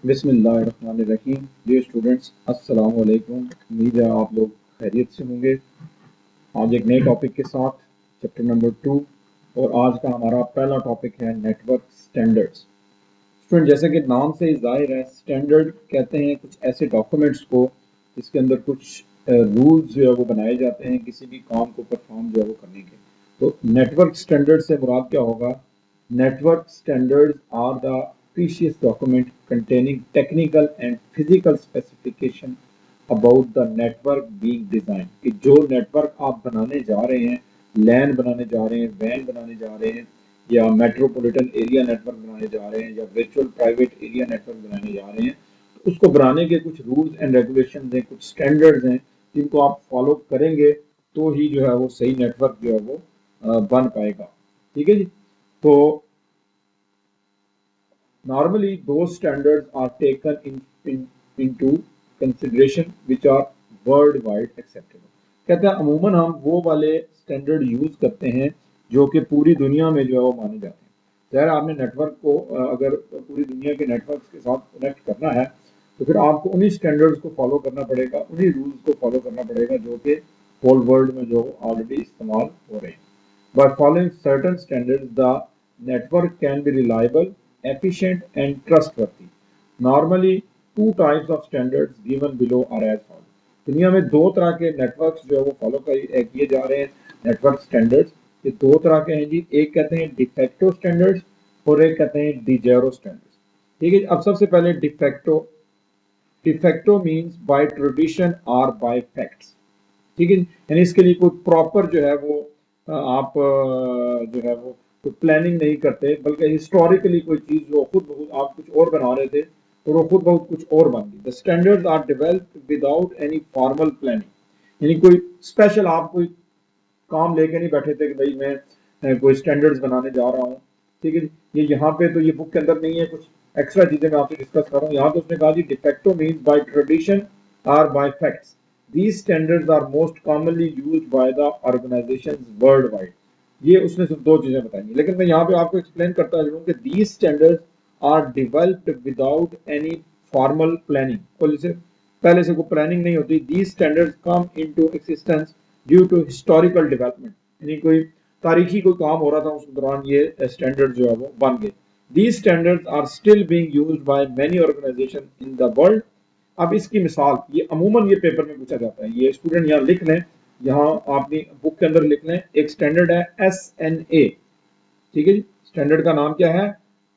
बिस्मिल्लाहिर्रहमानिर्रहीम। Dear students, अस्सलाम वालेकुम। उम्मीद है आप लोग खैरियत से होंगे। आज एक नए टॉपिक के साथ चैप्टर नंबर 2 और आज का हमारा पहला टॉपिक है नेटवर्क स्टैंडर्ड्स। स्टूडेंट, जैसे कि नाम से ही जाहिर है, स्टैंडर्ड कहते हैं कुछ ऐसे डॉक्यूमेंट्स को जिसके अंदर कुछ रूल्स जो है वो बनाए जाते हैं किसी भी काम को परफॉर्म जो है वो करने के। तो नेटवर्क स्टैंडर्ड से मुराद क्या होगा? Network standards are the precious document containing technical and physical specification about the network being designed। कि जो नेटवर्क आप बनाने जा रहे हैं, लैन बनाने जा रहे हैं, वैन बनाने जा रहे हैं, या मेट्रोपॉलिटन एरिया नेटवर्क बनाने जा रहे हैं, या वर्चुअल प्राइवेट एरिया नेटवर्क बनाने जा रहे हैं, तो उसको बनाने के कुछ रूल्स एंड रेगुलेशंस हैं, कुछ स्टैंडर्ड्स हैं जिनको आप फॉलो करेंगे तो ही जो है वो सही नेटवर्क जो है वो बन पाएगा। ठीक है जी। तो normally those standards are taken into consideration which are worldwide acceptable। कहते हैं अमूमन हम वो वाले स्टैंडर्ड यूज करते हैं जो कि पूरी दुनिया में जो है वो माने जाते हैं। ज़ाहिर आपने नेटवर्क को अगर पूरी दुनिया के नेटवर्क के साथ कनेक्ट करना है तो फिर आपको उन्हीं स्टैंडर्ड्स को फॉलो करना पड़ेगा, उन्हीं रूल्स को फॉलो करना पड़ेगा जो कि होल वर्ल्ड में जो ऑलरेडी इस्तेमाल हो रहे हैं। By following certain standards, the network can be reliable, efficient, and trustworthy. Normally, two types of standards given below are as follows। दुनिया में दो तरह के नेटवर्क्स जो है वो फॉलो किए जा रहे हैं नेटवर्क स्टैंडर्ड्स। ये दो तरह के हैं जी, एक कहते हैं डिफेक्टो स्टैंडर्ड्स और एक कहते हैं डिजेरो स्टैंडर्ड्स। ठीक है, अब सबसे पहले de facto. De facto means by tradition और बाय फैक्ट्स। ठीक है, यानी इसके लिए कोई प्रॉपर जो है वो आप जो है वो कोई प्लानिंग नहीं करते, बल्कि हिस्टोरिकली कोई चीज जो खुद ब खुद आप कुछ और बना रहे थे और वो खुद ब खुद कुछ और बन गई। The standards are developed without any formal planning. यानी कोई स्पेशल आप कोई काम लेके नहीं बैठे थे कि भाई मैं कोई स्टैंडर्ड्स बनाने जा रहा हूँ। ठीक है, ये यहाँ पे तो ये बुक के अंदर नहीं है, कुछ एक्स्ट्रा चीजें मैं आपसे डिस्कस कर रहा हूँ। यहाँ तो उसने कहा जी डिफेक्टो मीन्स बाय ट्रेडिशन और by facts. These standards are most commonly used by the organizations worldwide। ये उसने सिर्फ दो चीजें बताई, लेकिन मैं यहाँ पे आपको एक्सप्लेन करता चलूँ कि these standards are developed without any formal planning। और जैसे पहले से कोई प्लानिंग नहीं होती। These standards come into existence due to historical development। यानी कोई तारीखी कोई काम हो रहा था उस दौरान ये स्टैंडर्ड जो है वो बन गए। These standards are still being used by many organizations in the world। अब इसकी मिसाल, ये अमूमन ये पेपर में पूछा जाता है, ये स्टूडेंट यहाँ लिख लें, यहाँ आपने बुक के अंदर लिख लें। एक स्टैंडर्ड है SNA। ठीक है जी, स्टैंडर्ड का नाम क्या है?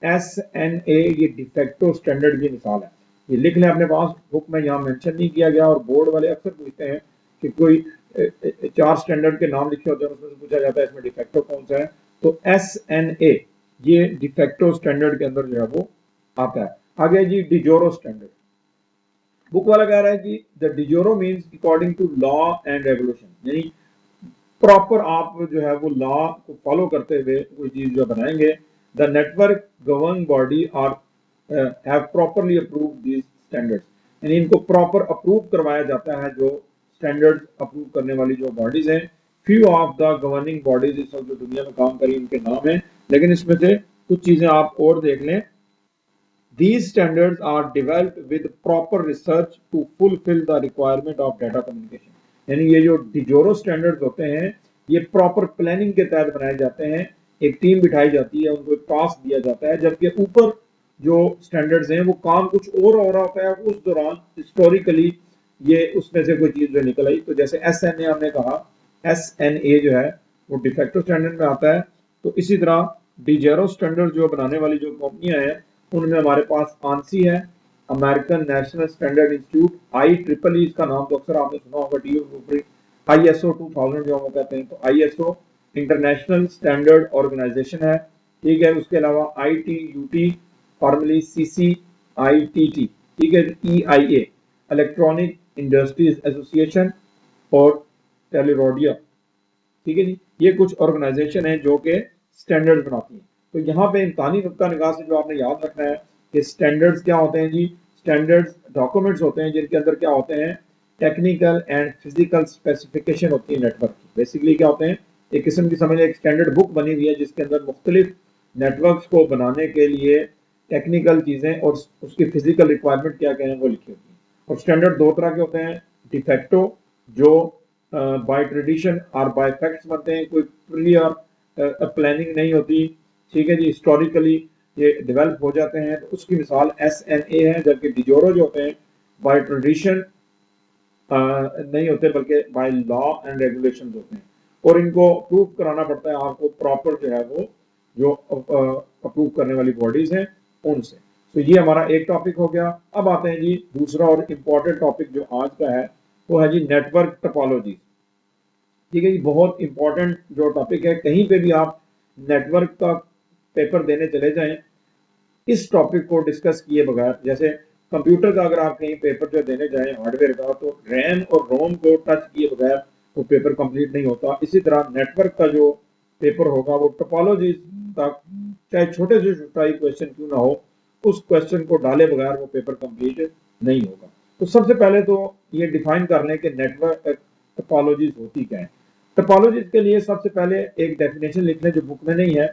SNA। ये डिफेक्टो स्टैंडर्ड की मिसाल है, ये लिख लें अपने पास। बुक में यहाँ मेंशन नहीं किया गया और बोर्ड वाले अक्सर पूछते हैं कि कोई चार स्टैंडर्ड के नाम लिखे होते हैं, उसमें से पूछा जाता है इसमें डिफेक्टो कौन सा है। तो SNA ये डिफेक्टो स्टैंडर्ड के अंदर जो है वो आता है। आगे जी डिजोरो स्टैंडर्ड। बुक वाला कह रहा है कि the de jure means according to law and regulation. यानी प्रॉपर आप जो है वो लॉ को फॉलो करते हुए कोई चीज जो बनाएंगे। The network govern body are have properly approve these standards. यानी इनको प्रॉपर अप्रूव करवाया जाता है, जो स्टैंडर्ड्स अप्रूव करने वाली जो बॉडीज हैं। Few of the governing bodies इस वक्त जो दुनिया में काम करी उनके नाम है, लेकिन इसमें से कुछ चीजें आप और देख लें। These standards are developed with proper research to fulfill the requirement of data communication। यानी ये जो डिजोरो स्टैंडर्ड्स होते हैं ये प्रॉपर प्लानिंग के तहत बनाए जाते हैं। एक टीम बिठाई जाती है, उनको एक टास्क दिया जाता है, जबकि ऊपर जो स्टैंडर्ड्स हैं वो काम कुछ और हो रहा होता है उस दौरान। हिस्टोरिकली ये उसमें से कोई चीज जो निकल आई, तो जैसे SNA हमने कहा, SNA जो है वो डिफेक्टो स्टैंडर्ड में आता है। तो इसी तरह डिजेरो स्टैंडर्ड जो बनाने वाली जो कंपनियां हैं उनमें हमारे पास ANSI है, American national standard institute. IEEE इसका नाम तो अक्सर आपने सुना होगा, ISO 2000 जो हम कहते हैं, तो ISO इंटरनेशनल स्टैंडर्ड ऑर्गेनाइजेशन है। ठीक है, उसके अलावा ITUT फॉर्मली CCITT। ठीक है, EIA इलेक्ट्रॉनिक इंडस्ट्रीज एसोसिएशन और टेलीरोडिया। ठीक है जी, ये कुछ ऑर्गेनाइजेशन है जो कि स्टैंडर्ड बनाती है। तो यहाँ पे इम्कानी नुक्ता निगाह से जो आपने याद रखना है कि स्टैंडर्ड्स क्या होते हैं जी। स्टैंडर्ड्स डॉक्यूमेंट्स होते हैं जिनके अंदर क्या होते हैं, टेक्निकल एंड फिजिकल स्पेसिफिकेशन होती है नेटवर्क की। बेसिकली क्या होते हैं, एक किस्म की समझ एक स्टैंडर्ड बुक बनी हुई है जिसके अंदर मुख्तलिफ नेटवर्क्स को बनाने के लिए टेक्निकल चीजें और उसकी फिजिकल रिक्वायरमेंट क्या क्या है वो लिखी होती है। और स्टैंडर्ड दो तरह के होते हैं, डिफेक्टो जो बाय ट्रेडिशन और बाय फैक्ट्स बनते हैं, कोई प्रियर प्लानिंग नहीं होती, ठीक है जी, हिस्टोरिकली ये डेवलप हो जाते हैं, तो उसकी मिसाल SNA है। जबकि डिजोरो जो होते हैं बाय ट्रेडिशन नहीं होते बल्कि बाय लॉ एंड रेगुलेशन होते हैं, और इनको प्रूव कराना पड़ता है आपको प्रॉपर जो है वो जो अप्रूव करने वाली बॉडीज हैं उनसे। तो ये हमारा एक टॉपिक हो गया। अब आते हैं जी दूसरा और इम्पोर्टेंट टॉपिक जो आज का है, वो है जी नेटवर्क टोपोलॉजी। ठीक है जी, बहुत इंपॉर्टेंट जो टॉपिक है, कहीं पे भी आप नेटवर्क का पेपर देने चले जाएं इस टॉपिक को डिस्कस किए बगैर, जैसे कंप्यूटर का अगर आप कहीं पेपर जो देने जाएं हार्डवेयर का, तो रैम और रोम को टच किए बगैर वो पेपर कंप्लीट नहीं होता। इसी तरह नेटवर्क का जो पेपर होगा वो टोपोलॉजी तक, चाहे छोटे से छोटा ही क्वेश्चन क्यों ना हो, उस क्वेश्चन को डाले बगैर वो पेपर कंप्लीट नहीं होगा। तो सबसे पहले तो ये डिफाइन कर लें कि नेटवर्क टोपोलॉजीज होती क्या है। टोपोलॉजीज के लिए सबसे पहले एक डेफिनेशन लिख लें जो बुक में नहीं है,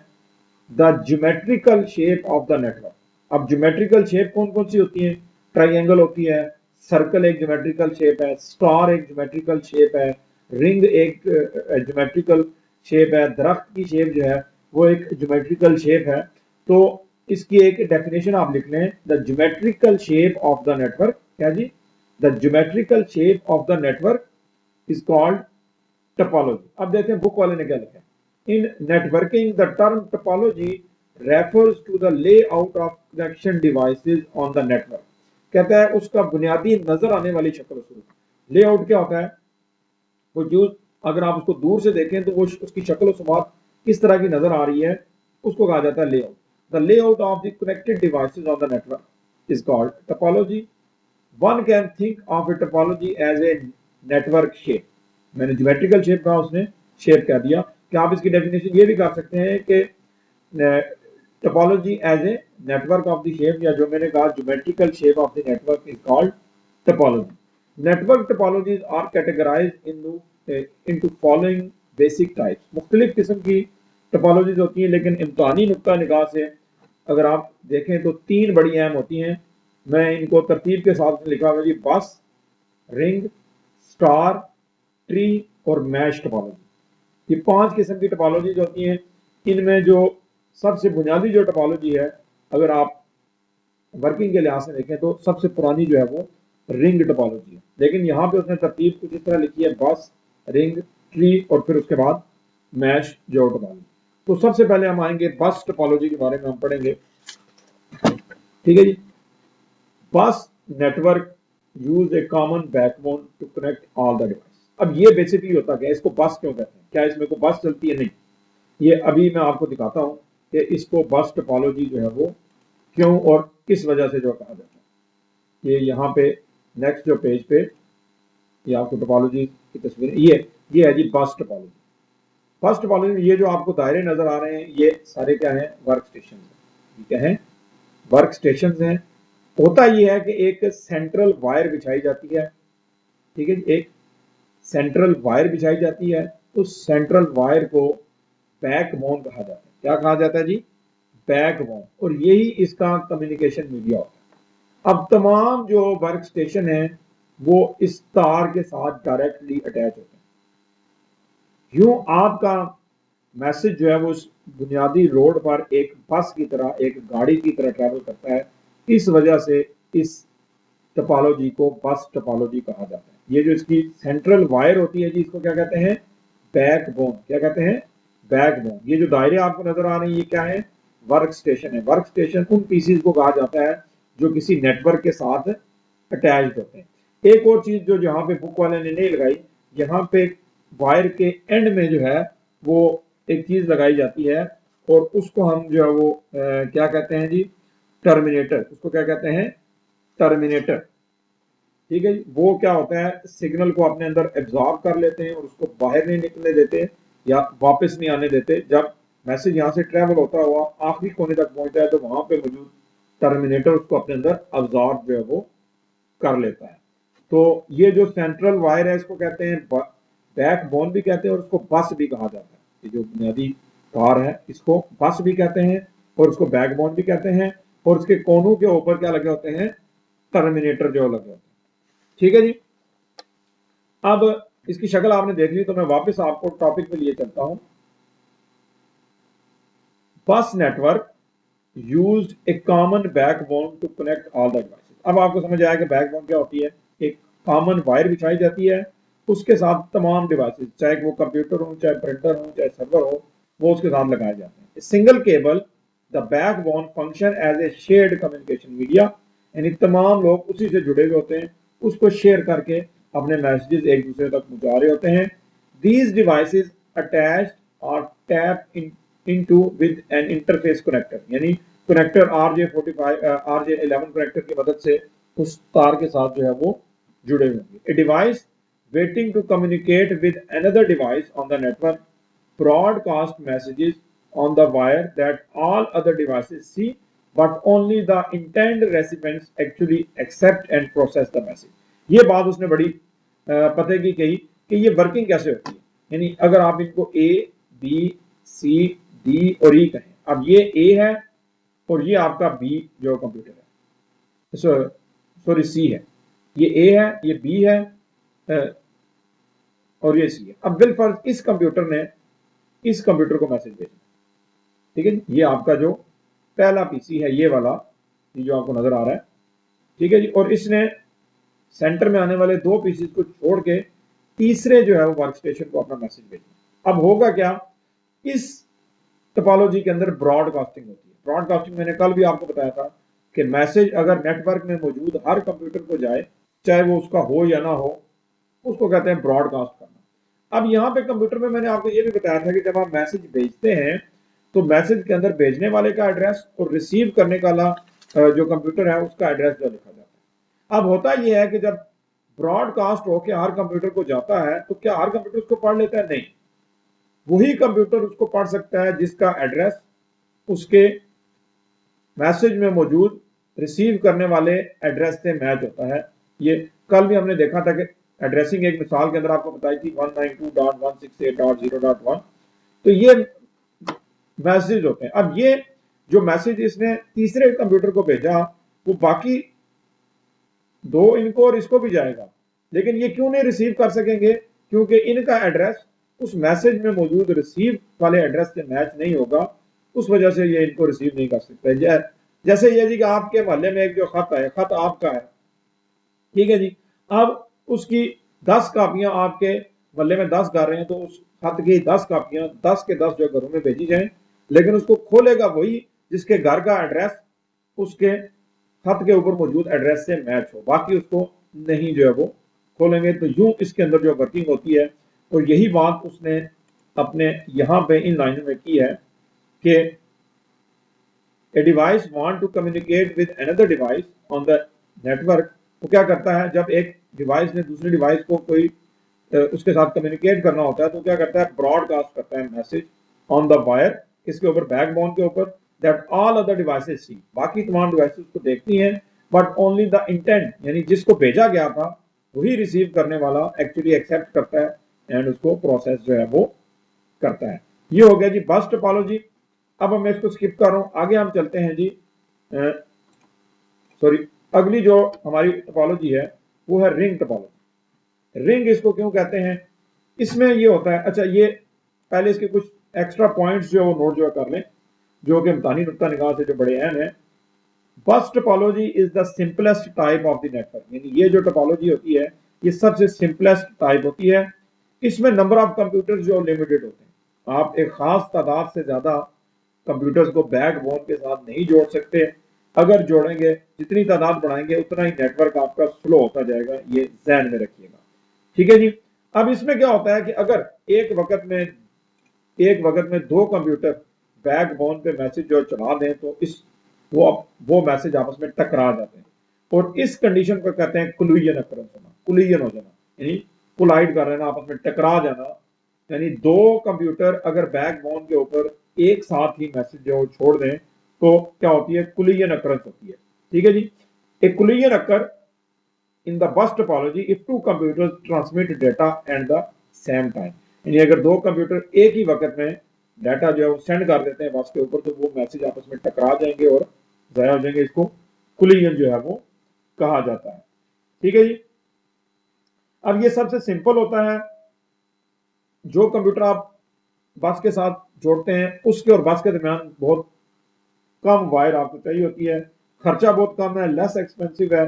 the geometrical shape of the network. अब ज्योमेट्रिकल शेप कौन कौन सी होती है? ट्राइंगल होती है, सर्कल एक ज्योमेट्रिकल शेप है, स्टार एक ज्योमेट्रिकल शेप है, रिंग एक ज्योमेट्रिकल शेप है, दरख्त की शेप जो है वो एक ज्योमेट्रिकल शेप है। तो इसकी एक डेफिनेशन आप लिख लें, the geometrical shape of the network. क्या जी? The geometrical shape of the network is called topology. अब देखते हैं बुक वाले ने क्या लिखा है। In networking, the term topology refers to the layout of connection devices on the network। कहता है उसका बुनियादी नजर आने वाली शक्ल स्वरूप। लेआउट क्या होता है? वो जो अगर आप उसको दूर से देखें तो वो उसकी शक्ल स्वभाव किस तरह की नजर आ रही है, उसको कहा जाता है layout. The layout of the connected devices on the network is called topology. One can think of a topology as a network shape. मैंने ज्योमेट्रिकल शेप कहा, उसने शेप कह दिया। क्या आप इसकी डेफिनेशन ये भी कर सकते हैं कि topology as a network of the shape, या जो मैंने कहा geometrical shape of the network is called topology. Network topologies are categorized into following basic types. मुख्तलिफ किस्म की टोपोलॉजीज होती हैं, लेकिन इम्तहानी नुक्ता निगाह से अगर आप देखें तो तीन बड़ी अहम होती हैं। मैं इनको तरतीब के साथ लिखा हुआ जी, बस, रिंग, स्टार, ट्री और मैश टोपोलॉजी। ये पांच किस्म की टोपोलॉजीज होती हैं। इनमें जो सबसे बुनियादी जो टोपोलॉजी है, अगर आप वर्किंग के लिहाज से देखें तो सबसे पुरानी जो है वो रिंग टोपोलॉजी है। लेकिन यहाँ पे उसने तरतीब कुछ इस तरह लिखी है, बस, रिंग, ट्री और फिर उसके बाद मैश जो टोपोलॉजी। तो सबसे पहले हम आएंगे बस टोपोलॉजी के बारे में हम पढ़ेंगे। ठीक है जी। Bus network use a common backbone to connect all the device. अब ये बेसिकली होता है, इसको बस क्यों कहते हैं? क्या इसमें को बस चलती है? नहीं, ये अभी मैं आपको दिखाता हूं कि इसको बस टोपोलॉजी जो है वो क्यों और किस वजह से जो कहा जाता है। ये यहाँ पे नेक्स्ट जो पेज पे ये आपको टोपोलॉजी की तस्वीर, ये है जी बस टोपोलॉजी। बस टोपोलॉजी, ये जो आपको दायरे नजर आ रहे हैं ये सारे क्या हैं? वर्क स्टेशन है। क्या है? वर्क स्टेशन हैं। होता यह है कि एक सेंट्रल वायर बिछाई जाती है। ठीक है, एक सेंट्रल वायर बिछाई जाती है। उस सेंट्रल वायर को बैकबोन कहा जाता है। क्या कहा जाता है जी? बैकबोन। और यही इसका कम्युनिकेशन मीडिया होता है। अब तमाम जो वर्क स्टेशन है वो इस तार के साथ डायरेक्टली अटैच होते हैं। यूं आपका मैसेज जो है वो उस बुनियादी रोड पर एक बस की तरह, एक गाड़ी की तरह ट्रैवल करता है। इस वजह से इस टोपोलॉजी को बस टोपोलॉजी कहा जाता है। ये जो इसकी सेंट्रल वायर होती है जी, इसको क्या कहते हैं? बैकबोन। क्या कहते हैं? बैकबोन। ये जो दायरे आपको नजर आ रहे हैं ये क्या है? वर्क स्टेशन है। वर्क स्टेशन उन पीसीज को कहा जाता है जो किसी नेटवर्क के साथ अटैच होते हैं। एक और चीज जो यहाँ पे बुक वाले ने नहीं लगाई, यहाँ पे वायर के एंड में जो है वो एक चीज लगाई जाती है और उसको हम जो है वो क्या कहते हैं जी? टर्मिनेटर। उसको क्या कहते हैं? टर्मिनेटर। ठीक है जी। वो क्या होता है? सिग्नल को अपने अंदर एब्जॉर्ब कर लेते हैं और उसको बाहर नहीं निकलने देते या वापस नहीं आने देते। जब मैसेज यहाँ से ट्रेवल होता हुआ आखिरी कोने तक पहुंचता है तो वहां पे मौजूद टर्मिनेटर उसको अपने अंदर अब्जॉर्ब जो है वो कर लेता है। तो ये जो सेंट्रल वायर है इसको कहते हैं बैकबोन भी कहते हैं और उसको बस भी कहा जाता है। ये जो बुनियादी तार है इसको बस भी कहते हैं और उसको बैकबोन भी कहते हैं। और उसके कोनों के ऊपर क्या लगे होते हैं, टर्मिनेटर जो लगे होते हैं। ठीक है जी। अब इसकी शक्ल आपने देख ली, तो मैं वापस आपको टॉपिक पे लिए चलता हूं। Bus network used a common backbone to connect all the devices. अब आपको समझ आया कि बैकबोन क्या होती है। एक कॉमन वायर बिछाई जाती है, उसके साथ तमाम डिवाइसेस, चाहे वो कंप्यूटर हो, चाहे प्रिंटर हो, चाहे सर्वर हो, वो उसके साथ लगाए जाते हैं। Single cable the backbone function as a shared communication media, यानी तमाम लोग उसी से जुड़े हुए होते हैं, उसको शेयर करके अपने मैसेजेस एक दूसरे तक पहुंचा रहे होते हैं। These devices attached or tapped into with an interface connector, यानी कनेक्टर RJ45 RJ11 कनेक्टर की मदद से उस तार के साथ जो है वो जुड़े होंगे। A device waiting to communicate with another device on the network broadcast messages on the wire that all other devices see, but only the intended recipients actually accept and process the message। ये बात उसने बड़ी पते की कही कि ये working कैसे होती है। यानी अगर आप इनको ए बी सी डी और ई कहें, अब ये ए है और ये आपका बी जो कंप्यूटर है, सॉरी सी है, ये ए है, ये बी है और ये सी है। अब बिलफर्ज इस कंप्यूटर ने इस कंप्यूटर को मैसेज भेजना, ठीक है जी। ये आपका जो पहला पीसी है, ये वाला, ये जो आपको नजर आ रहा है, ठीक है जी। और इसने सेंटर में आने वाले दो पीसीस को छोड़ के तीसरे जो है वो वर्क स्टेशन को अपना मैसेज भेजना। अब होगा क्या, इस टोपोलॉजी के अंदर ब्रॉडकास्टिंग होती है। ब्रॉडकास्टिंग मैंने कल भी आपको बताया था कि मैसेज अगर नेटवर्क में मौजूद हर कंप्यूटर को जाए, चाहे वो उसका हो या ना हो, उसको कहते हैं ब्रॉडकास्ट करना। अब यहाँ पे कंप्यूटर में मैंने आपको ये भी बताया था कि जब आप मैसेज भेजते हैं तो मैसेज के अंदर भेजने वाले का एड्रेस और रिसीव करने वाला जो कंप्यूटर है उसका एड्रेस जो लिखा जाता है। अब होता यह है कि जब ब्रॉडकास्ट होकर हर कंप्यूटर को जाता है तो क्या हर कंप्यूटर उसको पढ़ लेता है? नहीं, वही कंप्यूटर उसको पढ़ सकता है जिसका एड्रेस उसके मैसेज में मौजूद रिसीव करने वाले एड्रेस से मैच होता है। ये कल भी हमने देखा था कि एड्रेसिंग एक मिसाल के अंदर आपको बताई थी 192.168.0.1। तो ये मैसेज होते हैं। अब ये जो मैसेज इसने तीसरे कंप्यूटर को भेजा, वो बाकी दो इनको और इसको भी जाएगा, लेकिन ये क्यों नहीं रिसीव कर सकेंगे? क्योंकि इनका एड्रेस उस मैसेज में मौजूद रिसीव वाले एड्रेस से मैच नहीं होगा, उस वजह से ये इनको रिसीव नहीं कर सकते। जैसे ये जी कि आपके मोहल्ले में एक जो खत है, खत आपका है, ठीक है जी। अब उसकी 10 कापियां आपके मोहल्ले में 10 घर रहे हैं, तो उस खत की 10 कापियां 10 के 10 जो घरों में भेजी जाएं, लेकिन उसको खोलेगा वही जिसके घर का एड्रेस उसके खत के ऊपर मौजूद एड्रेस से मैच हो, बाकी उसको नहीं जो है वो खोलेंगे। तो यूं इसके अंदर जो वर्किंग होती है, और यही बात उसने अपने यहां पे इन लाइनों में की है कि a device want to communicate with another device on the network. वो क्या करता है, जब एक डिवाइस ने दूसरी डिवाइस को कोई उसके साथ कम्युनिकेट करना होता है तो क्या करता है, ब्रॉडकास्ट करता है मैसेज ऑन द वायर, किसके ऊपर, बैकबोन के ऊपर, दैट ऑल अदर डिवाइसेस सी, बाकी तमाम डिवाइसेस को देखती हैं, बट ओनली द इंटेंट, यानी जिसको भेजा गया था वही रिसीव करने वाला एक्चुअली एक्सेप्ट करता है एंड उसको प्रोसेस जो है वो करता है। ये हो गया जी बस टोपोलॉजी। अब मैं इसको स्किप कर रहा हूं, आगे हम चलते हैं जी। सॉरी, अगली जो हमारी टोपोलॉजी है वो है रिंग टोपोलॉजी। रिंग इसको क्यों कहते हैं, इसमें ये होता है, अच्छा ये पहले इसके कुछ एक्स्ट्रा पॉइंट्स जो है वो नोट जो है कर लें, जो कि इम्तानी नुक्ता निगाह से जो बड़े अहम है। बस topology is the simplest type of the network, यानी ये जो टोपोलॉजी होती है ये सबसे सिंपलेस्ट टाइप होती है। इसमें नंबर ऑफ कंप्यूटर्स जो लिमिटेड होते हैं, आप एक खास तादाद से ज्यादा कंप्यूटर्स को बैकबोन के साथ नहीं जोड़ सकते। अगर जोड़ेंगे, जितनी तादाद बढ़ाएंगे उतना ही नेटवर्क आपका स्लो होता जाएगा, ये ध्यान में रखिएगा, ठीक है जी। अब इसमें क्या होता है कि अगर एक वक्त में दो कंप्यूटर बैकबोन पे मैसेज जो चढ़ा दें तो इस वो मैसेज आपस में टकरा जाते हैं, और इस कंडीशन को कहते हैं कोलिजन अकरेंस होना, कोलिजन हो जाना, यानी कोलाइड कर रहना, आपस में टकरा जाना। यानी दो कंप्यूटर अगर बैकबोन के ऊपर एक साथ ही मैसेज जो छोड़ दें तो क्या होती है, कोलिजन अकरेंस होती है, ठीक है जी। एक collision occur in the bus topology if two computers transmit data at the same time, यानी अगर दो कंप्यूटर एक ही वक्त में डाटा जो है वो सेंड कर देते हैं बस के ऊपर, तो वो मैसेज आपस में टकरा जाएंगे और जाया हो जाएंगे। इसको कोलिजन जो है वो कहा जाता है। ठीक है जी। अब ये सबसे सिंपल होता है, जो कंप्यूटर आप बस के साथ जोड़ते हैं उसके और बस के दरमियान बहुत कम वायर आपको चाहिए होती है, खर्चा बहुत कम है, लेस एक्सपेंसिव है।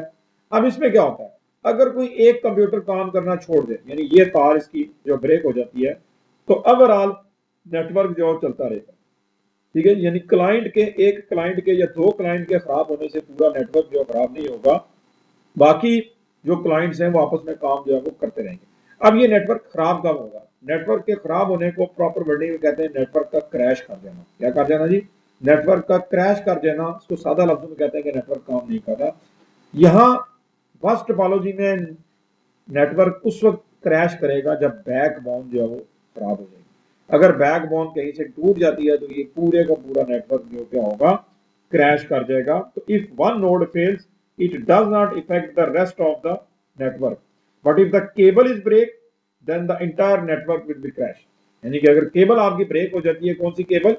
अब इसमें क्या होता है, अगर कोई एक कंप्यूटर काम करना छोड़ दे, यानी ये तार इसकी जो ब्रेक हो जाती है, तो ओवरऑल नेटवर्क जो चलता रहेगा। ठीक है, यानी क्लाइंट के, एक क्लाइंट के या दो क्लाइंट के खराब होने से पूरा नेटवर्क जो खराब नहीं होगा, बाकी जो क्लाइंट्स हैं वो आपस में काम जो है वो करते रहेंगे। अब ये नेटवर्क खराब कब होगा, नेटवर्क के खराब होने को प्रॉपर वर्डिंग में कहते हैं नेटवर्क का क्रैश कर जाना। क्या कर जाना जी, नेटवर्क का क्रैश कर जाना। इसको सादा लफ्जों में कहते हैं कि नेटवर्क काम नहीं कर रहा। यहाँ बस टोपोलॉजी में नेटवर्क उस वक्त क्रैश करेगा जब बैकबोन जो है वो खराब हो जाएगी। अगर बैकबोन कहीं से टूट जाती है तो ये पूरे का पूरा नेटवर्क जो क्या होगा, क्रैश कर जाएगा। तो if one node fails it does not affect the rest of the network, but if the cable is break then the entire network will be crash। यानी कि अगर केबल आपकी ब्रेक हो जाती है, कौन सी केबल,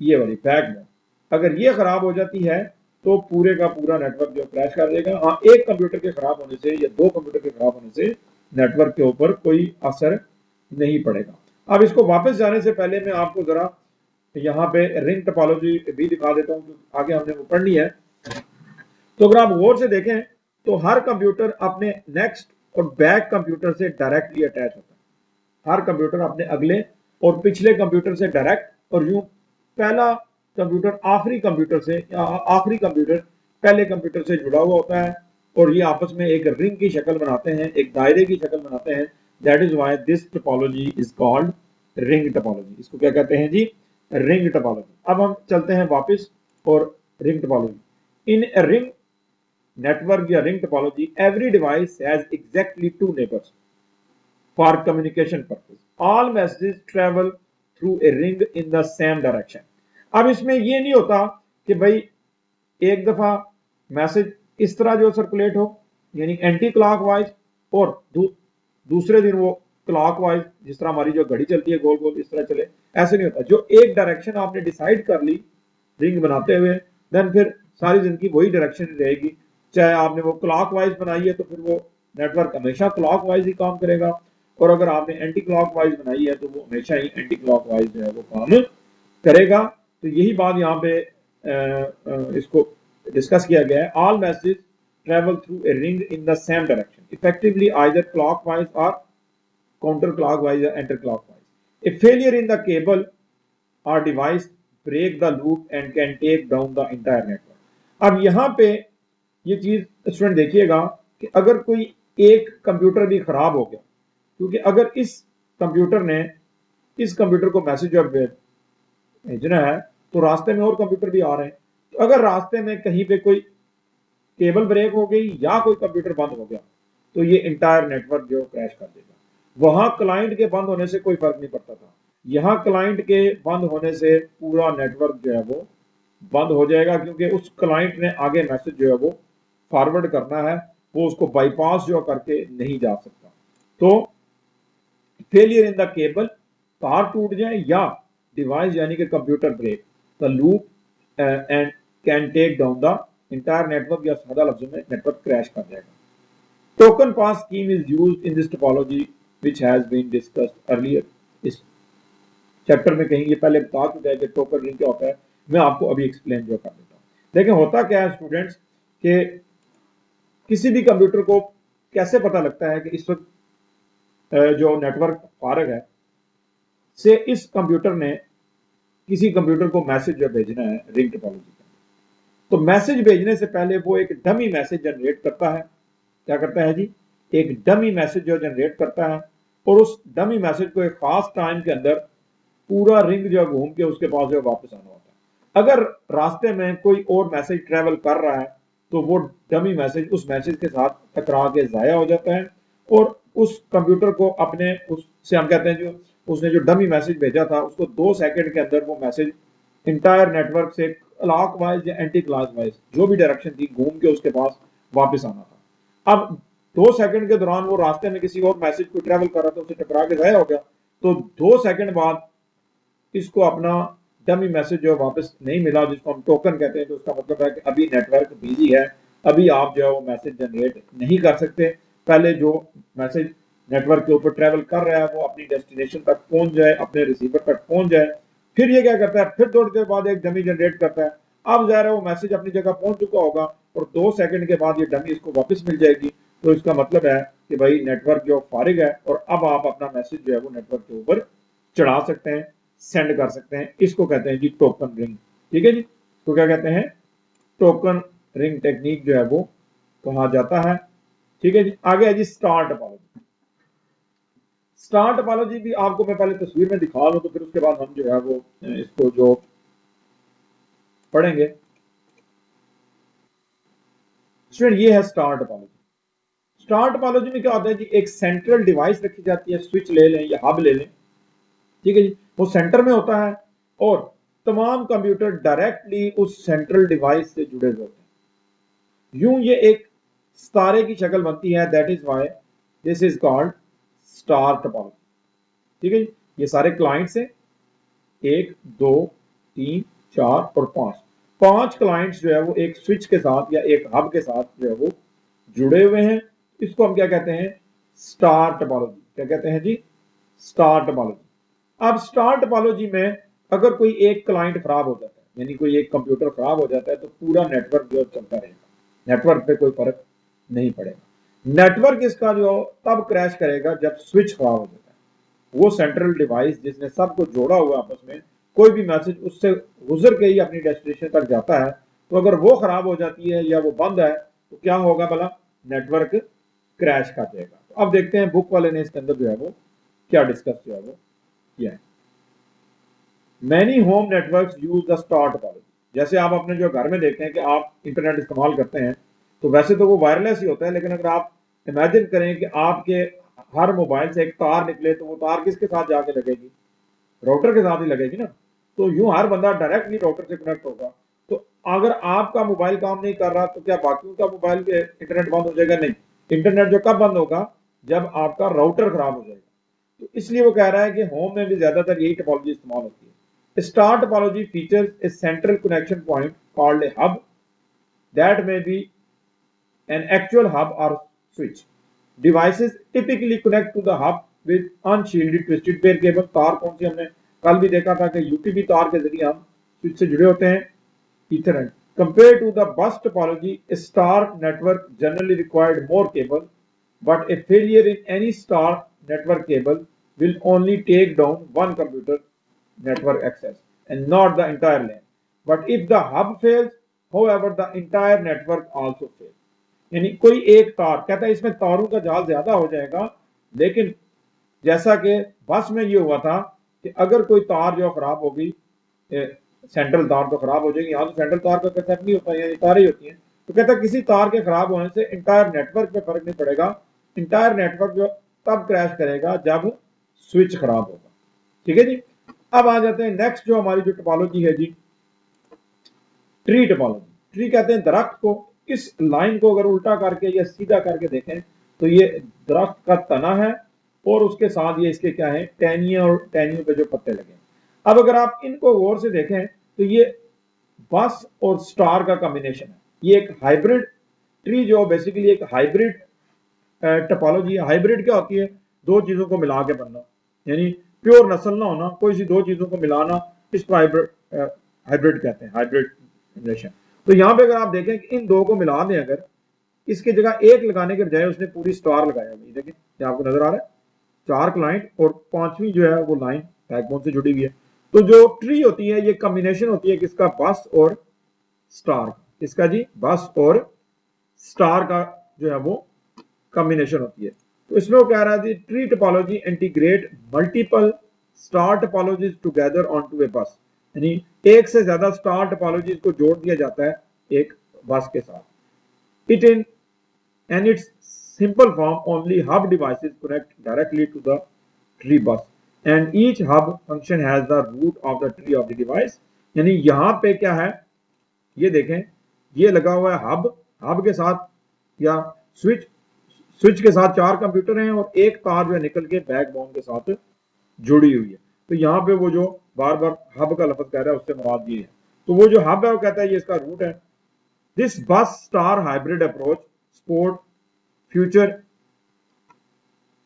ये वाली बैकबोन, अगर ये खराब हो जाती है तो पूरे का पूरा नेटवर्क जो क्रैश कर देगा। हाँ, एक कंप्यूटर के खराब होने से या दो कंप्यूटर के खराब होने से नेटवर्क के ऊपर कोई असर नहीं पड़ेगा। अब इसको वापस जाने से पहले मैं आपको जरा यहाँ पे रिंग टोपोलॉजी भी दिखा देता हूँ, आगे हमने वो पढ़नी है। तो अगर आप गौर से देखें तो हर कंप्यूटर अपने नेक्स्ट और बैक कंप्यूटर से डायरेक्टली अटैच होता है। हर कंप्यूटर अपने अगले और पिछले कंप्यूटर से डायरेक्ट, और यूं पहला कंप्यूटर आखिरी कंप्यूटर से, या आखिरी कंप्यूटर पहले कंप्यूटर से जुड़ा हुआ होता है, और ये आपस में एक रिंग की शक्ल बनाते हैं, एक दायरे की शक्ल बनाते हैं। That is why this topology is called ring topology. इसको क्या कहते हैं जी, रिंग टोपोलॉजी। अब हम चलते हैं वापस और ring topology. In ring network या ring topology, every device has exactly two neighbors for communication purpose. All messages travel through a ring in the same direction। अब इसमें ये नहीं होता कि भाई एक दफा मैसेज इस तरह जो सर्कुलेट हो, यानी एंटी क्लॉकवाइज, और दूसरे दिन वो क्लॉकवाइज, जिस तरह हमारी जो घड़ी चलती है गोल गोल इस तरह चले, ऐसे नहीं होता। जो एक डायरेक्शन आपने डिसाइड कर ली रिंग बनाते हुए, देन फिर सारी जिंदगी वही डायरेक्शन रहेगी। चाहे आपने वो क्लॉकवाइज बनाई है तो फिर वो नेटवर्क हमेशा क्लॉकवाइज ही काम करेगा, और अगर आपने एंटी क्लॉकवाइज बनाई है तो वो हमेशा ही एंटी क्लॉकवाइज जो है वो काम करेगा। तो यही बात यहाँ पे इसको डिस्कस किया गया है। All message travel through a ring in the same direction effectively either clockwise or counter clockwise या anti clockwise. A failure in the cable or device break the loop and can take down the entire network. अब यहाँ पे ये चीज student देखिएगा कि अगर कोई एक कंप्यूटर भी खराब हो गया, क्योंकि अगर इस कंप्यूटर ने इस कंप्यूटर को मैसेज भेजना है तो रास्ते में और कंप्यूटर भी आ रहे हैं, तो अगर रास्ते में कहीं पे कोई केबल ब्रेक हो गई या कोई कंप्यूटर बंद हो गया तो ये इंटायर नेटवर्क जो क्रैश कर देगा। वहां क्लाइंट के बंद होने से कोई फर्क नहीं पड़ता था, यहाँ क्लाइंट के बंद होने से पूरा नेटवर्क जो है वो बंद हो जाएगा, क्योंकि उस क्लाइंट ने आगे मैसेज जो है वो फॉरवर्ड करना है, वो उसको बाईपास जो करके नहीं जा सकता। तो फेलियर इन द केबल, तार टूट जाए, या डिवाइस यानी कि computer break the loop and can take down the entire network, या सादा लफ्जों में नेटवर्क क्रैश कर जाएगा। Token pass scheme is used in this topology which has been discussed earlier. इस चैप्टर में कहीं ये पहले बता चुका है कि टोकन रिंग क्या होता है, मैं आपको अभी एक्सप्लेन जो कर देता हूँ। देखिए होता क्या है स्टूडेंट्स कि किसी भी कंप्यूटर को कैसे पता लगता है कि इस वक्त जो नेटवर्क फारग है से इस कंप्यूटर ने किसी कंप्यूटर को मैसेज जो भेजना है रिंग टोपोलॉजी का। तो मैसेज भेजने से पहले वो एक डमी मैसेज जनरेट करता है। क्या करता है जी, एक डमी मैसेज जो जनरेट करता है, और उस डमी मैसेज को एक खास टाइम के अंदर पूरा रिंग जो घूम के उसके पास जो वापस आना होता है। अगर रास्ते में कोई और मैसेज ट्रेवल कर रहा है तो वो डमी मैसेज उस मैसेज के साथ टकरा के जाया हो जाता है, और उस कंप्यूटर को अपने उससे हम कहते हैं जो उसने जो डमी मैसेज भेजा था उसको 2 सेकंड के अंदर वो मैसेज इंटायर नेटवर्क से क्लॉकवाइज या एंटी क्लॉकवाइज जो भी डायरेक्शन थी घूम के उसके पास वापस आना था। अब 2 सेकंड के दौरान वो रास्ते में किसी और मैसेज को ट्रेवल कर रहा था, उसे टकरा के जाया हो गया, तो 2 सेकंड बाद इसको अपना डमी मैसेज जो वापस नहीं मिला, जिसको हम टोकन कहते हैं, तो उसका मतलब है कि अभी नेटवर्क बिजी है, अभी आप जो है वो मैसेज जनरेट नहीं कर सकते। पहले जो मैसेज नेटवर्क के ऊपर ट्रेवल कर रहा है वो अपनी डेस्टिनेशन तक पहुंच जाए, अपने रिसीवर तक पहुंच जाए, फिर ये क्या करता है, फिर थोड़ी देर बाद एक डमी जनरेट करता है। अब ज़ाहिर है वो मैसेज अपनी जगह पहुंच चुका होगा और 2 सेकंड के बाद ये डमी इसको वापस मिल जाएगी। तो इसका मतलब है कि भाई नेटवर्क जो फारिग है और अब आप अपना मैसेज जो है वो नेटवर्क के ऊपर चढ़ा सकते हैं, सेंड कर सकते हैं। इसको कहते हैं जी टोकन रिंग। ठीक है जी, तो क्या कहते हैं, टोकन रिंग टेक्निक जो है वो कहा जाता है। ठीक है जी, आगे है जी स्टार टोपोलॉजी। स्टार टोपोलॉजी भी आपको मैं पहले तस्वीर में दिखा लूं, तो फिर उसके बाद हम जो है वो इसको जो पढ़ेंगे। स्टूडेंट ये है स्टार टोपोलॉजी। स्टार टोपोलॉजी में क्या होता है जी, एक सेंट्रल डिवाइस रखी जाती है, स्विच ले लें या हब ले लें, ठीक है जी, वो सेंटर में होता है और तमाम कंप्यूटर डायरेक्टली उस सेंट्रल डिवाइस से जुड़े हुए होते हैं। यूं ये एक सितारे की शक्ल बनती है, that is why this is called star topology. ठीक है जी, ये सारे क्लाइंट्स हैं, 1 2 3 4 और 5, 5 क्लाइंट्स जो है वो एक स्विच के साथ या एक हब के साथ जो है वो जुड़े हुए हैं। इसको हम क्या कहते हैं, स्टार टोपोलॉजी। क्या कहते हैं जी, स्टार टोपोलॉजी। अब स्टार टोपोलॉजी में अगर कोई एक क्लाइंट खराब हो जाता है, यानी कोई एक कंप्यूटर खराब हो जाता है, तो पूरा नेटवर्क जो चलता रहेगा, नेटवर्क पे कोई फर्क नहीं पड़ेगा। नेटवर्क इसका जो तब क्रैश करेगा जब स्विच खराब हो जाता है। वो सेंट्रल डिवाइस जिसने सबको जोड़ा हुआ आपस में, कोई भी मैसेज उससे गुजर के ही अपनी डेस्टिनेशन तक जाता है, तो अगर वो खराब हो जाती है या वो बंद है तो क्या होगा भला, नेटवर्क क्रैश कर जाएगा। तो अब देखते हैं बुक वाले ने इसके अंदर जो है वो क्या डिस्कस किया है वो किया है। Many home networks use the star topology. जैसे आप अपने जो घर में देखते हैं कि आप इंटरनेट इस्तेमाल करते हैं, तो वैसे तो वो वायरलेस ही होता है, लेकिन अगर आप इमेजिन करें कि आपके हर मोबाइल से एक तार निकले, तो वो तार किसके साथ जाके लगेगी, राउटर के साथ ही लगेगी ना। तो यूं हर बंदा डायरेक्टली राउटर से कनेक्ट होगा। तो अगर आपका मोबाइल काम नहीं कर रहा, तो क्या बाकियों का मोबाइल पे इंटरनेट बंद हो जाएगा? नहीं, इंटरनेट जो कब बंद होगा, जब आपका राउटर खराब हो जाएगा। तो इसलिए वो कह रहा है कि होम में भी ज्यादातर यही टोपोलॉजी इस्तेमाल होती है। Star topology features A central connection point called a hub that में B an actual hub or switch. Devices typically connect to the hub with unshielded twisted pair cable। तार कौन सी, हमने कल भी देखा था कि यूटीपी तार के जरिए हम स्विच से जुड़े होते हैं, Ethernet. Compared to the bus topology, a star network generally required more cable, but a failure in any star network cable will only take down one computer network access and not the entire LAN. But if the hub fails, however, the entire network also fails। यानी कोई एक तार, कहता है इसमें तारों का जाल ज्यादा हो जाएगा, लेकिन जैसा कि बस में ये हुआ था कि अगर कोई तार जो खराब होगी, सेंट्रल तार तो खराब हो जाएगी, यहाँ तो सेंट्रल तार का कंसेप्ट नहीं होता, यानी तारें ही होती हैं। तो कहता है किसी तार के खराब होने से इंटायर नेटवर्क पे फर्क नहीं पड़ेगा, इंटायर नेटवर्क जो तब क्रैश करेगा जब स्विच खराब होगा। ठीक है जी, अब आ जाते हैं नेक्स्ट जो हमारी जो टोपोलॉजी है जी, ट्री टोपोलॉजी। ट्री कहते हैं दरख्त को। इस लाइन को अगर उल्टा करके या सीधा करके देखें तो ये दरख्त का तना है और उसके साथ ये इसके क्या है, टहनियां, और टहनियों पे जो पत्ते लगे। अब अगर आप इनको गौर से देखें तो ये बस और स्टार का कॉम्बिनेशन है। ये एक हाइब्रिड ट्री जो बेसिकली एक हाइब्रिड टोपोलॉजी है। हाइब्रिड क्या होती है, दो चीजों को मिला के बनना, यानी प्योर नस्ल ना होना, कोई सी दो चीजों को मिलाना, इसको हाइब्रिड कहते हैं, हाइब्रिड जनरेशन। तो यहाँ पे अगर आप देखें कि इन दो को मिला दें, अगर इसकी जगह एक लगाने के बजाय उसने पूरी स्टार लगाया, देखिए क्या आपको नजर आ रहा है, 4 क्लाइंट और 5वीं जो है वो लाइन बैकबोन से जुड़ी हुई है। तो जो ट्री होती है ये कॉम्बिनेशन होती है किसका, बस और स्टार। इसका जी बस और स्टार का जो है वो कॉम्बिनेशन होती है। तो इसमें वो कह रहा है tree topology integrate multiple star topologies together onto a bus, यानी एक से ज्यादा स्टार टोपोलॉजीज को जोड़ दिया जाता है एक बस के साथ। It in and its simple form only hub devices connect directly to the tree bus and each hub function has the root of the tree of the device। यानी यहां पे क्या है, ये देखें, ये लगा हुआ है हब, हब के साथ या स्विच, स्विच के साथ 4 कंप्यूटर हैं और एक तार जो है निकल के बैकबोन के साथ जुड़ी हुई है। तो यहाँ पे वो जो बार बार हब का लफ्ज कह रहा है उससे मुराद ये है। तो वो जो हब है वो कहता है ये इसका रूट है। दिस बस star hybrid approach support future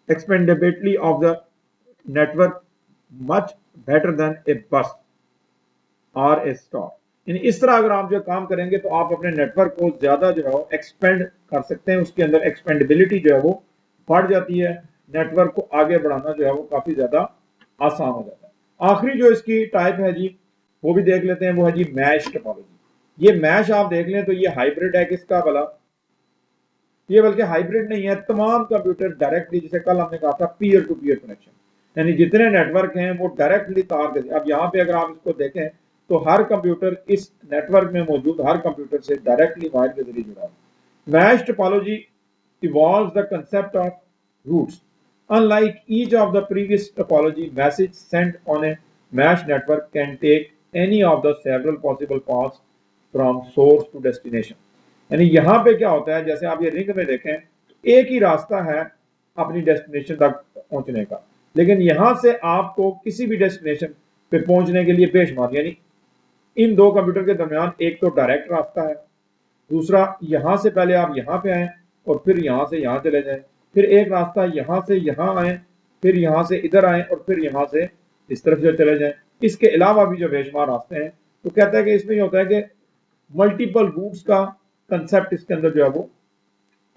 expandability of the network much better than a bus or a stop। यानी इस तरह अगर आप जो काम करेंगे तो आप अपने नेटवर्क को ज्यादा जो है एक्सपेंड कर सकते हैं, उसके अंदर एक्सपेंडेबिलिटी जो है वो बढ़ जाती है, नेटवर्क को आगे बढ़ाना जो है वो काफी ज्यादा आसान हो जाता है। आखिरी जो इसकी टाइप है जी वो भी देख लेते हैं, वो है जी मैश टोपोलॉजी। ये मैश आप देख लें तो ये हाइब्रिड है किसका भला, ये बल्कि हाइब्रिड नहीं है, तमाम कंप्यूटर डायरेक्टली, जैसे कल हमने कहा था पीयर टू पीयर कनेक्शन, यानी जितने नेटवर्क हैं वो डायरेक्टली तार के। अब यहाँ पे अगर आप इसको देखें तो हर कंप्यूटर इस नेटवर्क में मौजूद हर कंप्यूटर से डायरेक्टली वायर के जरिए जुड़ा है। Mesh topology evolves the concept of routes. Unlike each of the previous topology, message sent on a mesh network can take any of the several possible paths from source to destination. यानी यहाँ पे क्या होता है, जैसे आप ये ring में देखें तो एक ही रास्ता है अपनी डेस्टिनेशन तक पहुंचने का, लेकिन यहाँ से आपको किसी भी डेस्टिनेशन पे पहुंचने के लिए बेशुमार, यानी इन दो कंप्यूटर के दरमियान एक तो डायरेक्ट रास्ता है, दूसरा यहाँ से पहले आप यहाँ पे आए और फिर यहाँ से यहाँ चले जाएं, फिर एक रास्ता यहाँ से यहाँ आए, फिर यहाँ से इधर आए और फिर यहाँ से इस तरफ जो चले जाएं। इसके अलावा भी जो बेशुमार रास्ते हैं, तो कहता है कि इसमें ये होता है कि मल्टीपल रूट्स का कंसेप्ट इसके अंदर जो है वो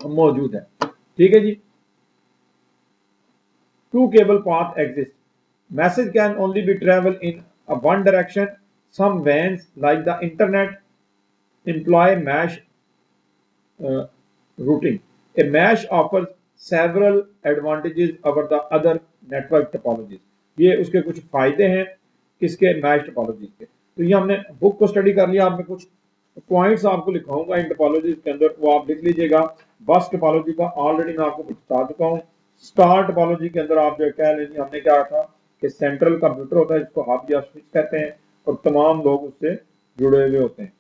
मौजूद है। ठीक है जी। Two cable path exist, message can only be travel in one direction, some WANs like the internet employ mesh routing. A mesh offers several advantages over the other network topologies. ये उसके कुछ फायदे हैं किसके, मैश टोपोलॉजी के। तो ये हमने बुक को स्टडी कर लिया, आपने कुछ पॉइंट्स आपको लिखाऊंगा इन टोपोलॉजीज के अंदर, वो आप लिख लीजिएगा। बस टोपोलॉजी का ऑलरेडी मैं आपको बता चुका हूँ। स्टार टोपोलॉजी के अंदर आप जो कह लीजिए हमने क्या कहा कि सेंट्रल कंप्यूटर होता है जिसको हब या स्विच कहते हैं और तमाम लोग उससे जुड़े हुए होते हैं।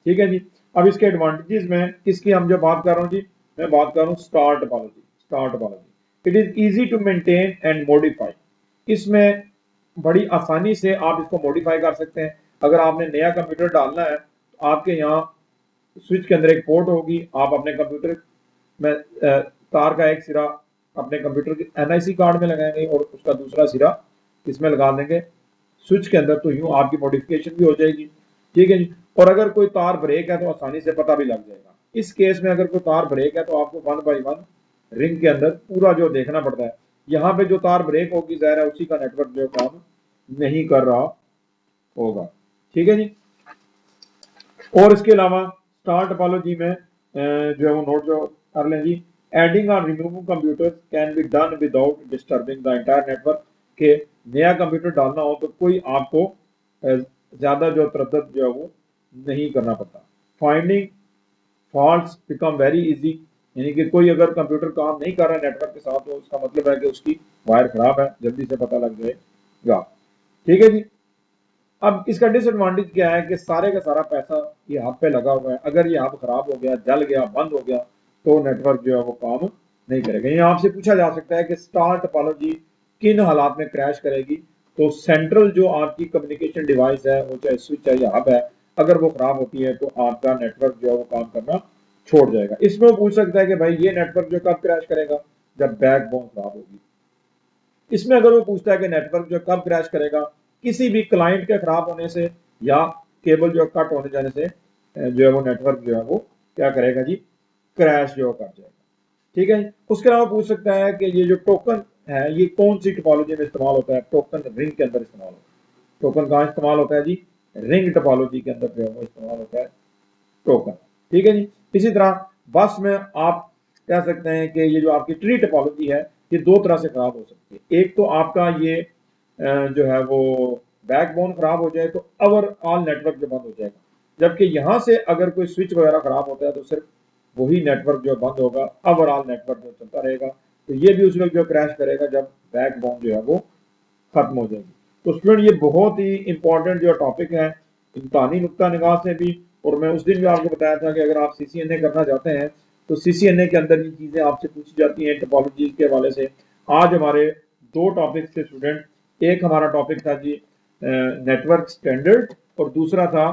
ठीक है जी। अब इसके एडवांटेजेस में किसकी हम जो बात कर रहा हूँ जी, मैं बात कर रहा हूँ star topology. Star topology, it is easy to maintain and modify. इसमें बड़ी आसानी से आप इसको मॉडिफाई कर सकते हैं। अगर आपने नया कंप्यूटर डालना है तो आपके यहाँ स्विच के अंदर एक पोर्ट होगी, आप अपने कंप्यूटर में तार का एक सिरा अपने कंप्यूटर के NIC कार्ड में लगाएंगे और उसका दूसरा सिरा इसमें लगा देंगे स्विच के अंदर, तो यूं आपकी मॉडिफिकेशन भी हो जाएगी। ठीक है जी। और अगर कोई तार ब्रेक है तो आसानी से पता भी लग जाएगा। इस केस में अगर कोई तार ब्रेक है तो आपको 1 बाय 1 रिंग के अंदर पूरा जो देखना पड़ता है। यहाँ पे जो तार ब्रेक होगी जाहिर है उसी का नेटवर्क जो काम नहीं कर रहा होगा। ठीक है जी। और इसके अलावा स्टार टोपोलॉजी में जो है वो नोट जो कर लें जी, एडिंग और removing computers can be done without disturbing the entire network. के नया कंप्यूटर डालना हो तो कोई आपको ज्यादा जो तरद्दुद जो है वो नहीं करना पड़ता। Finding faults become very easy, यानी कि कोई अगर कंप्यूटर काम नहीं कर रहा है नेटवर्क के साथ तो उसका मतलब है कि उसकी वायर खराब है, जल्दी से पता लग जाएगा। ठीक है जी। अब इसका डिसएडवांटेज क्या है कि सारे का सारा पैसा ये हब पे लगा हुआ है, अगर ये हब खराब हो गया, जल गया, बंद हो गया तो नेटवर्क जो है वो काम नहीं करेगा। ये आपसे पूछा जा सकता है कि स्टार टोपोलॉजी किन हालात में क्रैश करेगी, तो सेंट्रल जो आपकी कम्युनिकेशन डिवाइस है वो चाहे स्विच है या हब है, अगर वो खराब होती है तो आपका नेटवर्क जो है वो काम करना छोड़ जाएगा। इसमें वो पूछ सकता है कि भाई ये नेटवर्क जो कब क्रैश करेगा, जब बैकबोन खराब होगी। इसमें अगर वो पूछता है कि नेटवर्क जो कब क्रैश करेगा, किसी भी क्लाइंट के खराब होने से या केबल जो कट होने जाने से जो है वो नेटवर्क जो है वो क्या करेगा जी, क्रैश जो कर जाएगा। ठीक है। उसके अलावा पूछ सकता है कि ये जो टोकन है ये कौन सी टोपोलॉजी में इस्तेमाल होता है, टोकन रिंग के अंदर इस्तेमाल होता है। टोकन कहाँ इस्तेमाल होता है जी, रिंग टोपोलॉजी के अंदर जो है वो इस्तेमाल होता है टोकन। ठीक है जी। इसी तरह बस में आप कह सकते हैं कि ये जो आपकी ट्री टोपोलॉजी है ये दो तरह से खराब हो सकती है। एक तो आपका ये जो है वो बैकबोन खराब हो जाए तो ओवरऑल नेटवर्क जो बंद हो जाएगा, जबकि यहाँ से अगर कोई स्विच वगैरह खराब होता है तो सिर्फ वही नेटवर्क जो बंद होगा, ओवरऑल नेटवर्क जो चलता रहेगा। तो ये भी उस वक्त जो क्रैश करेगा जब बैकबोन जो है वो खत्म हो जाएगी। तो स्टूडेंट ये बहुत ही इंपॉर्टेंट जो टॉपिक है इम्तिहानी नुक्ता निगाह से भी, और मैं उस दिन भी आपको बताया था कि अगर आप CCNA करना चाहते हैं तो CCNA के अंदर ये चीजें आपसे पूछी जाती हैं टोपोलॉजी के हवाले से। आज हमारे दो टॉपिक थे स्टूडेंट, एक हमारा टॉपिक था जी नेटवर्क स्टैंडर्ड और दूसरा था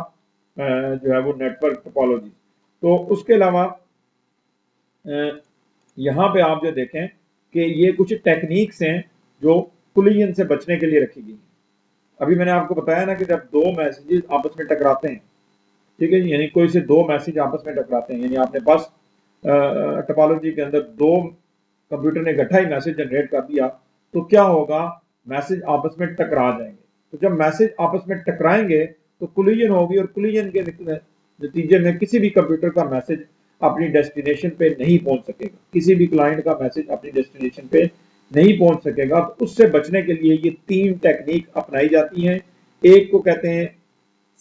जो है वो नेटवर्क टोपोलॉजी। तो उसके अलावा यहाँ पे आप जो देखें कि ये कुछ टेक्निक्स हैं जो कोलिजन से बचने के लिए रखी गई हैं। अभी मैंने आपको बताया ना कि जब दो मैसेजेस आपस में टकराते हैं, ठीक है जी, यानी कोई से दो मैसेज आपस में टकराते हैं, यानी आपने बस टोपोलॉजी के अंदर दो कंप्यूटर ने इकट्ठा ही मैसेज जनरेट कर दिया, तो क्या होगा, मैसेज आपस में टकरा जाएंगे। तो जब मैसेज आपस में टकराएंगे तो कोलिजन होगी, और कोलिजन के नतीजे में किसी भी कंप्यूटर का मैसेज अपनी डेस्टिनेशन पे नहीं पहुंच सकेगा, किसी भी क्लाइंट का मैसेज अपनी डेस्टिनेशन पे नहीं पहुंच सकेगा। तो उससे बचने के लिए ये 3 टेक्निक अपनाई जाती हैं। एक को कहते हैं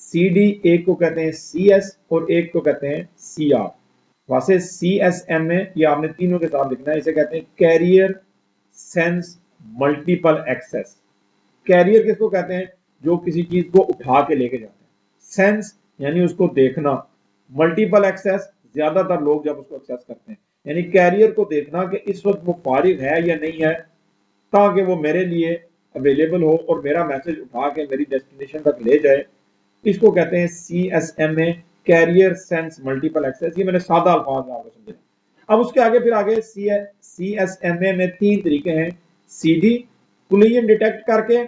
CD, एक को कहते हैं CS और एक को कहते हैं CR। वैसे CSM में ये आपने तीनों के साथ लिखना है, इसे कहते हैं carrier sense multiple access. Carrier किसको कहते हैं, जो किसी चीज को उठा के लेके जाते हैं। सेंस यानी उसको देखना, मल्टीपल एक्सेस ज्यादातर लोग जब उसको एक्सेस करते हैं, यानी कैरियर को देखना कि इस वक्त वो फारिग है या नहीं है, ताकि वो मेरे लिए अवेलेबल हो और मेरा मैसेज उठा के मेरी डेस्टिनेशन तक ले जाए। इसको कहते हैं CSM में कैरियर सेंस मल्टीपल एक्सेस। ये मैंने सादा अल्फाज में आपको समझाया। अब उसके आगे फिर आगे CSMA में 3 तरीके हैं। CD कोलिजन डिटेक्ट करके,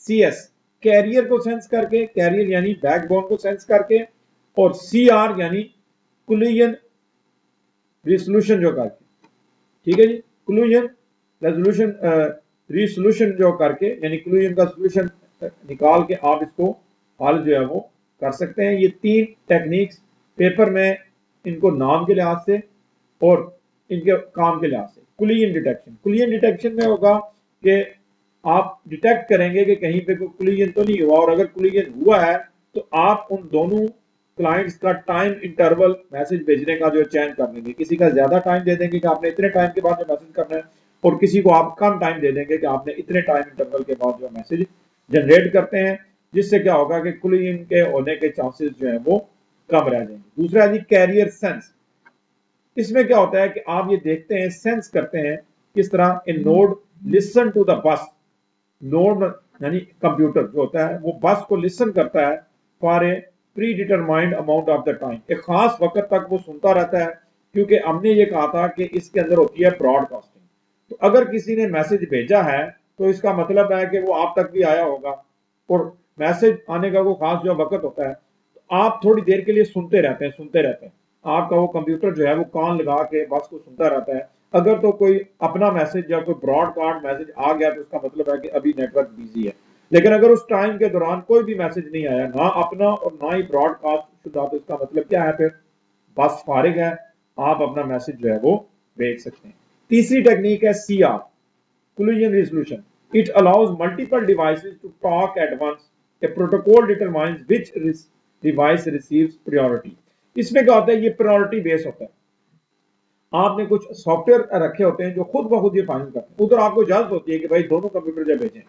CS कैरियर को सेंस करके, कैरियर यानी बैकबोन को सेंस करके, और CR यानी कोलिजन रिसोल्यूशन जो करके, ठीक है जी, कोलिजन रेजोल्यूशन रिसोल्यूशन जो करके, यानी कोलिजन का सोल्यूशन निकाल के आप इसको हल जो है वो कर सकते हैं। ये 3 टेक्निक्स पेपर में इनको नाम के लिहाज से और इनके काम के लिहाज से। कोलिजन डिटेक्शन में होगा कि आप डिटेक्ट करेंगे कि कहीं पे कोई कोलिजन तो नहीं हुआ, और अगर कोलिजन हुआ है तो आप उन दोनों क्लाइंट्स का टाइम इंटरवल मैसेज भेजने का जो चयन कर लेंगे। किसी का ज्यादा टाइम दे देंगे कि आपने इतने टाइम के बाद जो मैसेज करना है, और किसी को आप कम टाइम दे देंगे कि आपने इतने टाइम इंटरवल के बाद जो मैसेज जनरेट करते हैं, जिससे क्या होगा कि कोलिजन के होने के चांसेस जो है वो कम रह जाएंगे। दूसरा है जी कैरियर सेंस। इसमें क्या होता है कि आप ये देखते हैं, सेंस करते हैं किस तरह, a node listen to the bus. Node यानी कंप्यूटर जो होता है वो बस को लिसन करता है for a predetermined amount of the time. एक खास वक्त तक वो सुनता रहता है, क्योंकि हमने ये कहा था कि इसके अंदर होती है ब्रॉडकास्टिंग। तो अगर किसी ने मैसेज भेजा है तो इसका मतलब है कि वो आप तक भी आया होगा, और मैसेज आने का वो खास जो वक्त होता है, तो आप थोड़ी देर के लिए सुनते रहते हैं। आपका वो कंप्यूटर जो है वो कान लगा के बस को सुनता रहता है। अगर तो कोई अपना मैसेज या कोई ब्रॉडकास्ट मैसेज आ गया तो उसका मतलब है कि अभी नेटवर्क बिजी है। लेकिन अगर उस टाइम के दौरान कोई भी मैसेज नहीं आया, ना अपना और ना ही ब्रॉडकास्ट शुदा, तो इसका मतलब क्या है, फिर बस फारिग है, आप अपना मैसेज जो है वो भेज सकते हैं। तीसरी टेक्निक है CR collision resolution. It allows multiple devices to talk at once. A protocol determines which device receives priority. इसमें क्या होता है, ये प्रायोरिटी बेस होता है। आपने कुछ सॉफ्टवेयर रखे होते हैं जो खुद ब खुद ये फाइनल करते हैं। उधर आपको इजाजत होती है कि भाई दोनों कंप्यूटर जब भेजें,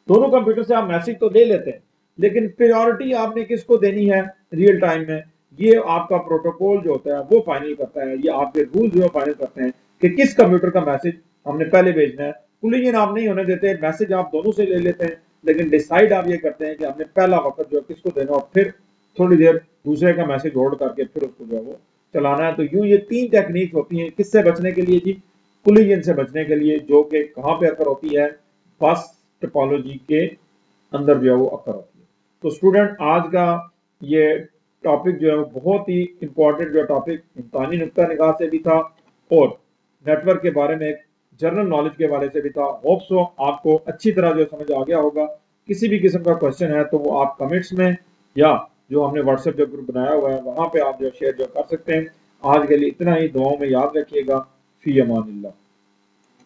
दोनों कंप्यूटर से आप मैसेज तो ले लेते हैं, लेकिन प्रायोरिटी आपने किसको देनी है रियल टाइम में, ये आपका प्रोटोकॉल जो होता है वो फाइनल करता है। ये आपके रूल जो फाइनल करते हैं कि किस कंप्यूटर का मैसेज हमने पहले भेजना है। कोलिजन आप नहीं होने देते, मैसेज आप दोनों से ले लेते हैं, लेकिन डिसाइड आप ये करते हैं कि हमने पहला वक्त जो किसको देना, और फिर थोड़ी देर दूसरे का मैसेज होल्ड करके फिर उसको जो है वो चलाना है। तो यूं ये 3 टेक्निक होती हैं किससे बचने के लिए जी, कोलिजन से बचने के लिए, जो कि कहां पे अकर होती है, बस टोपोलॉजी के अंदर जो है वो अकर होती है। तो स्टूडेंट आज का ये टॉपिक जो है वो बहुत ही इंपॉर्टेंट जो टॉपिक इम्तिहानी नुक्ता निगाह से भी था, और नेटवर्क के बारे में एक जनरल नॉलेज के बारे से भी था। होप सो आपको अच्छी तरह जो समझ आ गया होगा। किसी भी किस्म का क्वेश्चन है तो वो आप कमेंट्स में या जो हमने व्हाट्सएप जो ग्रुप बनाया हुआ है वहां पे आप जो शेयर जो कर सकते हैं। आज के लिए इतना ही, दुआओं में याद रखिएगा। फी अमानिल्लाह।